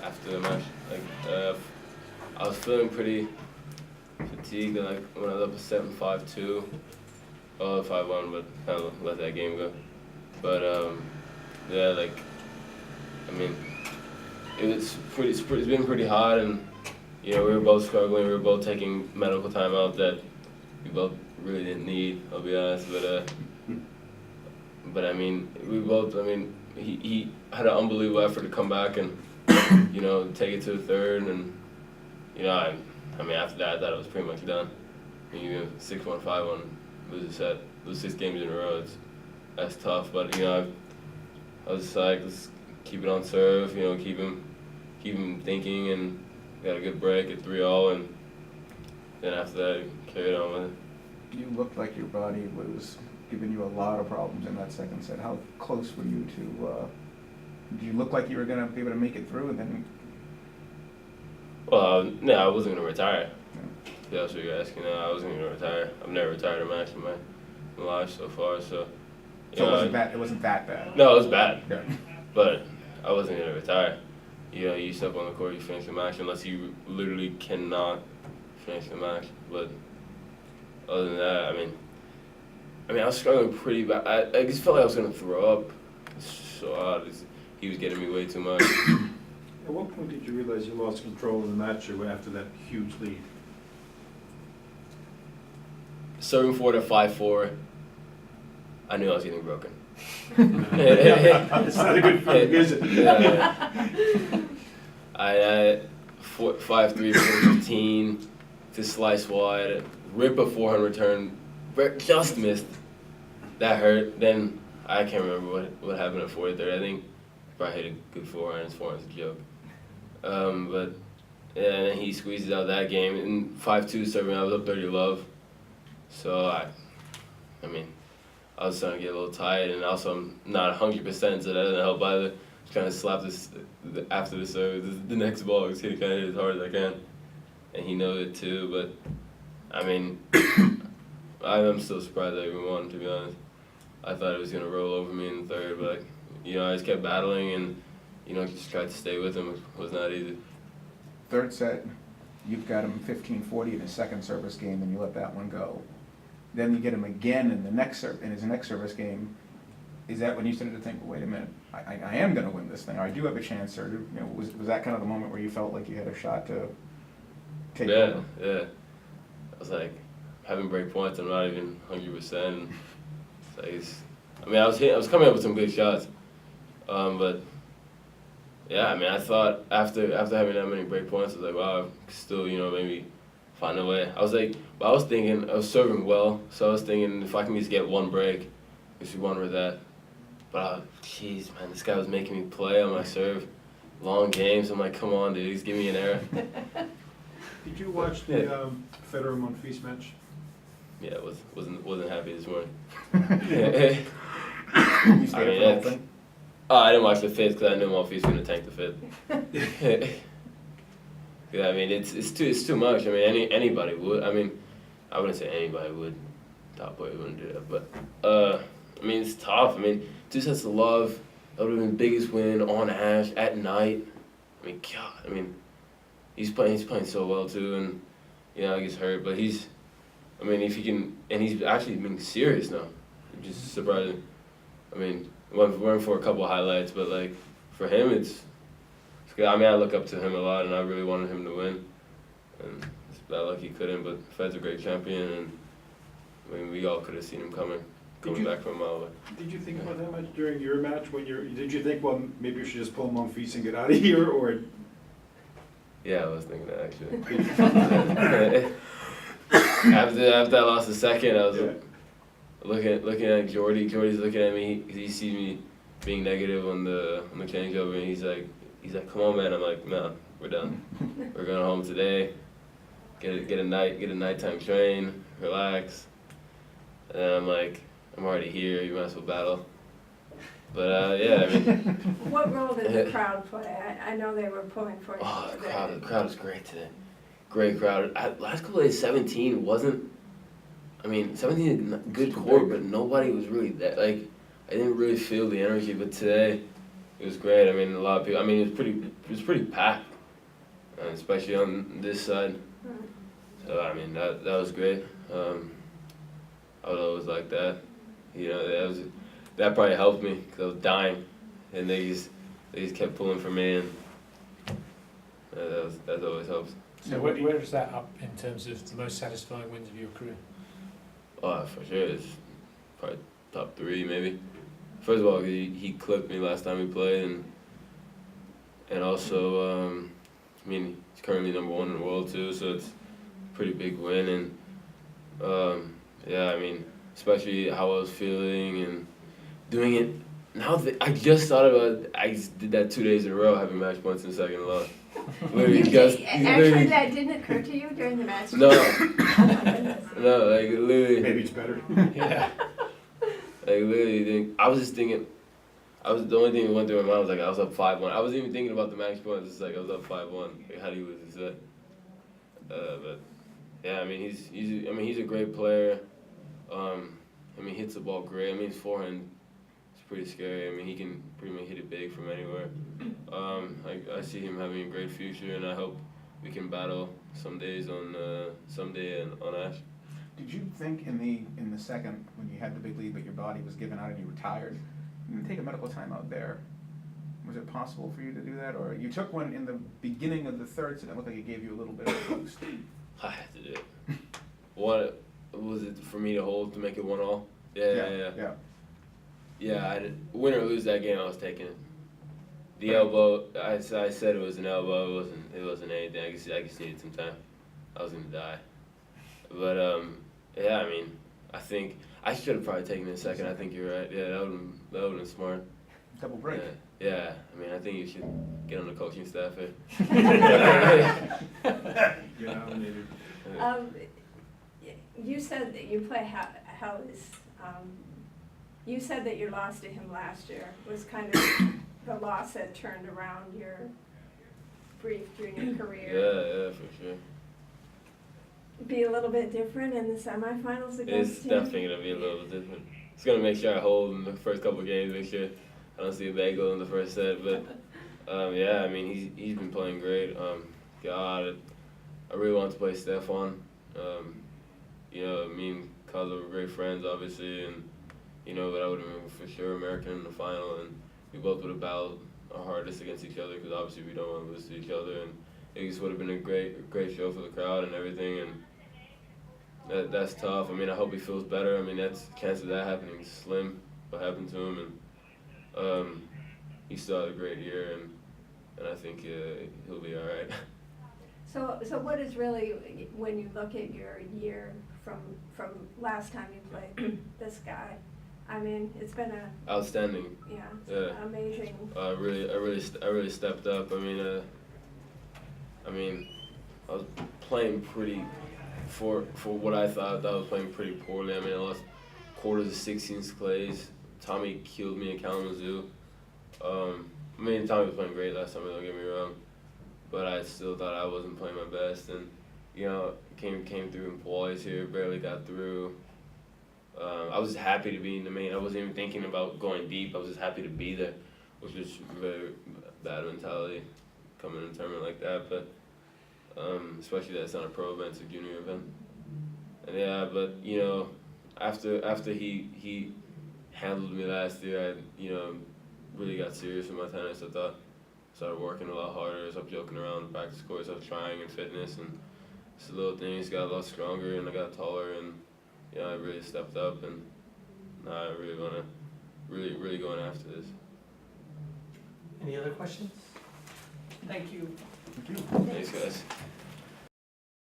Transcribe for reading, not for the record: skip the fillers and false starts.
after the match. I was feeling pretty fatigued, and when I was up a 7-5-2, 5-1, but kind of let that game go. But yeah, it's been pretty hot, and we were both struggling. We were both taking medical time out that we both really didn't need. I'll be honest, but he had an unbelievable effort to come back and take it to the third, and after that I thought it was pretty much done. 6-1, 5-1, lose 6 games in a row. That's tough, but I was just like, let's keep it on serve. Keep him thinking, and got a good break at 3-0, and then after that carried on with it. You looked like your body was giving you a lot of problems in that second set. How close were you to? Did you look like you were going to be able to make it through, and then? Well, no, I wasn't going to retire. Yeah. That's what you're asking. No, I wasn't going to retire. I've never retired a match in my life so far, so. So it wasn't bad. It wasn't that bad. No, it was bad. Yeah. But I wasn't going to retire. You step on the court, you finish the match, unless you literally cannot finish the match. But other than that, I was struggling pretty bad. I just felt like I was going to throw up. It's so odd. He was getting me way too much. At what point did you realize you lost control of the match after that huge lead? Serving forward at 5-4, I knew I was getting broken. It's not a good feeling, is it? Yeah. I 5-3, 15 to slice wide, rip a forehand return, just missed. That hurt. Then I can't remember what happened at 4-3. I think probably hit a good forehand. His forehand's a joke. But yeah, and then he squeezes out that game. And 5-2 serving, I was up 30-love. So I was starting to get a little tired, and also I'm not 100%, so that doesn't help either. Just trying to slap after the serve, the next ball, just kind of hit it as hard as I can. And he knows it too, but I'm still surprised that we won, to be honest. I thought it was going to roll over me in the third, but I just kept battling and just tried to stay with him. It was not easy. Third set, you've got him 15-40 in his second service game, and you let that one go. Then you get him again in his next service game. Is that when you started to think, well, wait a minute, I am going to win this thing, or I do have a chance, or was that kind of the moment where you felt like you had a shot to take over? Yeah. I was like, having break points, I'm not even 100%. I was coming up with some good shots, but yeah, I thought after having that many break points, I was like, wow, I still maybe find a way. I was thinking I was serving well, so I was thinking if I can just get one break, just run with that. But jeez, man, this guy was making me play on my serve, long games. I'm like, come on, dude, just give me an error. Did you watch the Federer-Monfils match? Yeah, wasn't happy this morning. You stayed for the whole thing? I didn't watch the fifth because I knew Monfils was gonna tank the fifth. Yeah, it's too much. Anybody would. I wouldn't say anybody would. Top player wouldn't do that, but it's tough. 2 sets of love. That would have been the biggest win on Ash at night. God. He's playing so well too, and he gets hurt, but if he can, and he's actually being serious now, which is surprising. Went for a couple of highlights, but for him, it's good. I look up to him a lot, and I really wanted him to win, and it's bad luck he couldn't. But Fed's a great champion, and we all could have seen him coming back from a mile away. Did you think about that much during your match? Did you think, well, maybe you should just pull Monfils and get out of here, or? Yeah, I was thinking that actually. After I lost the second, I was looking at Jordy. Jordy's looking at me. He sees me being negative on the changeover, and he's like, come on, man. I'm like, no, we're done. We're going home today. Get a nighttime train, relax. And I'm like, I'm already here. You might as well battle. But yeah, What role did the crowd play? I know they were pulling for you. Oh, the crowd was great today. Great crowd. Last couple of days, 17 wasn't. 17 is a good court, but nobody was really that. I didn't really feel the energy. But today, it was great. I mean, a lot of people. I mean, it was pretty packed, especially on this side. So I mean, that was great. I would always like that. You know, that probably helped me because I was dying, and they just kept pulling for me, and that always helps. So where is that up in terms of the most satisfying wins of your career? Oh, for sure, it's probably top 3 maybe. First of all, he clipped me last time we played, and also, I mean, he's currently #1 in the world too, so it's a pretty big win, and yeah, I mean, especially how I was feeling and doing it. Now that I just thought about it, I just did that 2 days in a row, having match points in the second loss. Actually, that didn't occur to you during the match? No, Oh my goodness. no, like literally. Maybe it's better. Yeah. Like literally, I was just thinking. The only thing that went through my mind was like I was up 5-1. I wasn't even thinking about the match points. It's like I was up 5-1. Like how do you lose this set? But yeah, I mean he's a great player. I mean, he hits the ball great. I mean, his forehand is pretty scary. I mean, he can pretty much hit it big from anywhere. I see him having a great future, and I hope we can battle someday on Ash. Did you think in the second, when you had the big lead but your body was given out and you retired, you didn't take a medical timeout there? Was it possible for you to do that? Or you took one in the beginning of the third set, it looked like it gave you a little bit of a boost. I had to do it. What was it for me to hold to make it 1-1? Yeah. Yeah, I did. Win or lose that game, I was taking it. The elbow, I said it was an elbow. It wasn't anything. I just needed some time. I was gonna die. But yeah, I mean, I think I should have probably taken it second. I think you're right. Yeah, that would have been smart. Double break. Yeah. I mean, I think you should get on the coaching staff here. You're nominated. You said that you play you said that your loss to him last year was kind of the loss that turned around your brief junior career. Yeah, for sure. Be a little bit different in the semifinals against It's him? definitely gonna be a little different. It's gonna make sure I hold in the first couple of games, make sure I don't see a bad goal in the first set. But yeah, I mean he's been playing great. God, I really want to play Stefan. You know, me and Carlo were great friends, obviously, and you know, but I would have been for sure American in the final, and we both would have battled our hardest against each other because obviously we don't want to lose to each other, and it just would have been a great show for the crowd and everything, and that's tough. I mean, I hope he feels better. I mean, that's chance of that happening is slim. What happened to him, and he still had a great year, and I think he'll be all right. So what is really, when you look at your year from last time you played this guy, I mean, it's been Outstanding. amazing. I really stepped up. I mean, I was playing pretty for what I thought. I was playing pretty poorly. I mean, I lost quarters of 16th clays. Tommy killed me in Kalamazoo. I mean, Tommy was playing great last time. Don't get me wrong, but I still thought I wasn't playing my best. And you know, came through in poise here. Barely got through. I was just happy to be in the main. I wasn't even thinking about going deep. I was just happy to be there, which was very bad mentality coming in a tournament like that. But especially that's not a pro event, it's a junior event. And yeah, but you know, after he handled me last year, I really got serious with my tennis. I thought started working a lot harder. I stopped joking around the practice course. I was trying in fitness and just little things. Got a lot stronger and I got taller and. Yeah, I really stepped up, and I really want to, really going after this. Any other questions? Thank you. Thank you. Thanks, guys.